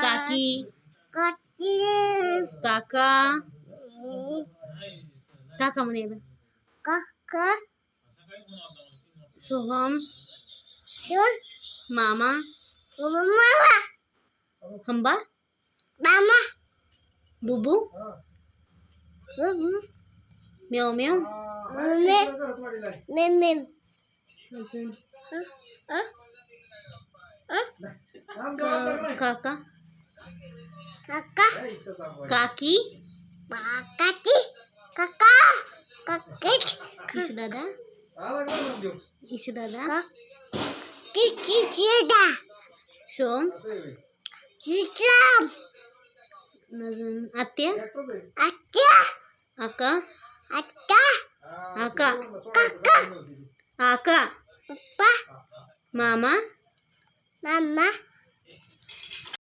काकी काकी काका काका म्हणे काका सोहम तू मामा मामा हंबा मामा बुबू बुबू म्याव म्याव मे मे अजून काका काका काकी काकी काका काकी ईशू दादा ईशू दादा चिचिदा शोम चिचम अजून आत्या आत्या आका आत्या आका काका आका पप्पा मामा मामा